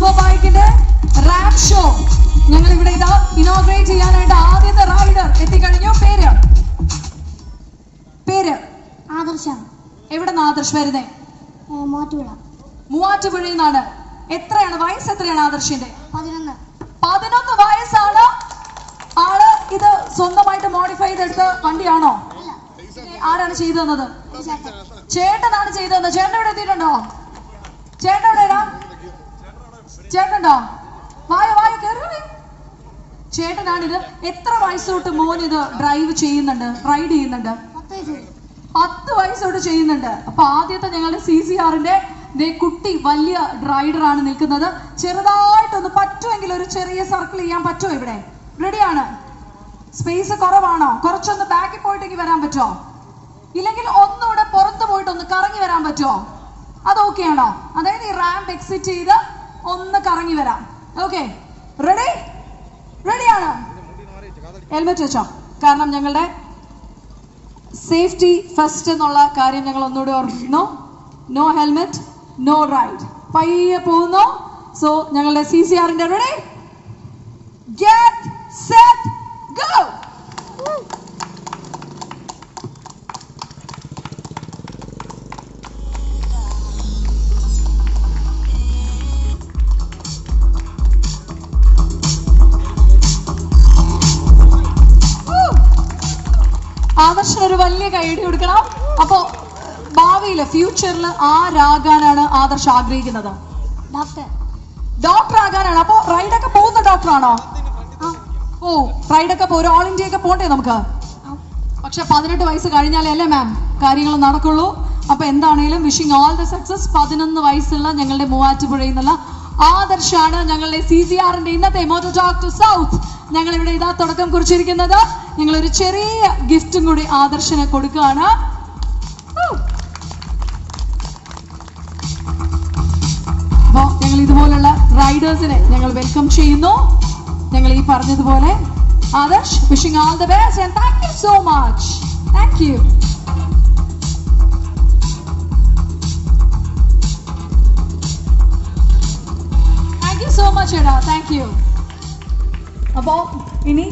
Super ബൈക്കിന്റെ Ram show ഞങ്ങൾ ഇവിടെ ഇതാ ഇനോഗ്രേറ്റ് ചെയ്യാനായിട്ട് ആദ്യത്തെ റൈഡർ എത്തിക്കഴിഞ്ഞു. പേര് ആദർശ. എവിടെ നിന്ന് ആദർശ് വരുന്നേ? മൂവാറ്റുപുഴയിൽ നിന്നാണ്. എത്രയാണ് വയസ്സ്? എത്രയാണ് ആദർശിന്റെ? 11 വയസ്സാണ്. ആള് ഇത് സ്വന്തമായിട്ട് മോഡിഫൈ ചെയ്തെടുത്ത വണ്ടിയാണോ? ആരാണ് ചെയ്തു തന്നത്? ചേട്ടനാണ് ചെയ്തു തന്നത്. ചേട്ടൻ ഇവിടെ എത്തിയിട്ടുണ്ടോ? ചേട്ടൻ എവിടെയാ? ചേട്ടനുണ്ടോ? വായ കയറി. ചേട്ടനാണിത്. എത്ര വയസ്സ് തൊട്ട് മോൻ ഇത് റൈഡ് ചെയ്യുന്നുണ്ട്? 10 വയസ്സ് തൊട്ട് ചെയ്യുന്നുണ്ട്. അപ്പൊ ആദ്യത്തെ ഞങ്ങളുടെ CCRന്റെ കുട്ടി വലിയ റൈഡറാണ് നിൽക്കുന്നത്. ചെറുതായിട്ടൊന്ന് പറ്റുമെങ്കിൽ ഒരു ചെറിയ സർക്കിൾ ചെയ്യാൻ പറ്റുമോ? ഇവിടെ റെഡിയാണ്? സ്പേസ് കുറവാണോ? കുറച്ചൊന്ന് ബാക്കിൽ പോയിട്ടേക്ക് വരാൻ പറ്റുമോ? ഇല്ലെങ്കിൽ ഒന്നുകൂടെ പുറത്ത് പോയിട്ട് ഒന്ന് കറങ്ങി വരാൻ പറ്റുമോ? അത് ഓക്കെ ആണോ? അതായത് ഈ റാമ്പ് എക്സിറ്റ് ചെയ്ത് ഒന്ന് കറങ്ങി വരാം. ഓക്കെ, റെഡിയാണ്? ഹെൽമെറ്റ് വെച്ചോ, കാരണം ഞങ്ങളുടെ സേഫ്റ്റി ഫസ്റ്റ് എന്നുള്ള കാര്യം ഞങ്ങൾ ഒന്നുകൂടി ഓർമ്മിക്കുന്നു. No helmet no ride. പയ്യെ പോകുന്നു. സോ ഞങ്ങളുടെ CCRന്റെ റെഡി, ഗെറ്റ് സെറ്റ് ഗോ. ആദർശന് ഒരു വലിയ കൈയടി കൊടുക്കണം. അപ്പോ ഭാവിയില് ഫ്യൂച്ചറിൽ ആരാകാനാണ് ആദർശ് ആഗ്രഹിക്കുന്നത്? ഡോക്ടർ ആകാനാണ്. അപ്പൊ റൈഡൊക്കെ പോകുന്ന ഡോക്ടറാണോ? റൈഡൊക്കെ ഒരു ഓൾ ഇന്ത്യ ഒക്കെ പോണ്ടേ നമുക്ക്? പക്ഷെ 18 വയസ്സ് കഴിഞ്ഞാലേ അല്ലേ മാം കാര്യങ്ങൾ നടക്കുള്ളൂ. അപ്പൊ എന്താണേലും വിഷിംഗ് ഓൾ ദ സക്സസ്. 11 വയസ്സുള്ള ഞങ്ങളുടെ മൂവാറ്റുപുഴയിൽ നിന്നുള്ള ആദർശാണ് ഞങ്ങളുടെ CCRന്റെ ഇന്നത്തെ മോട്ടോ ടോക്ക് ടു സൗത്ത് ഞങ്ങൾ ഇവിടെ ഇതാ തുടക്കം കുറിച്ചിരിക്കുന്നത്. ഞങ്ങളൊരു ചെറിയ ഗിഫ്റ്റും കൂടി ആദർശന് കൊടുക്കുകയാണ്. അപ്പോ ഞങ്ങൾ ഇതുപോലുള്ള റൈഡേഴ്സിനെ ഞങ്ങൾ വെൽക്കം ചെയ്യുന്നു. ഞങ്ങൾ ഈ പറഞ്ഞതുപോലെ Adarsh, wishing all the best and thank you so much. Thank you. Thank you so much എടാ, താങ്ക് യു. അപ്പോ ഇനി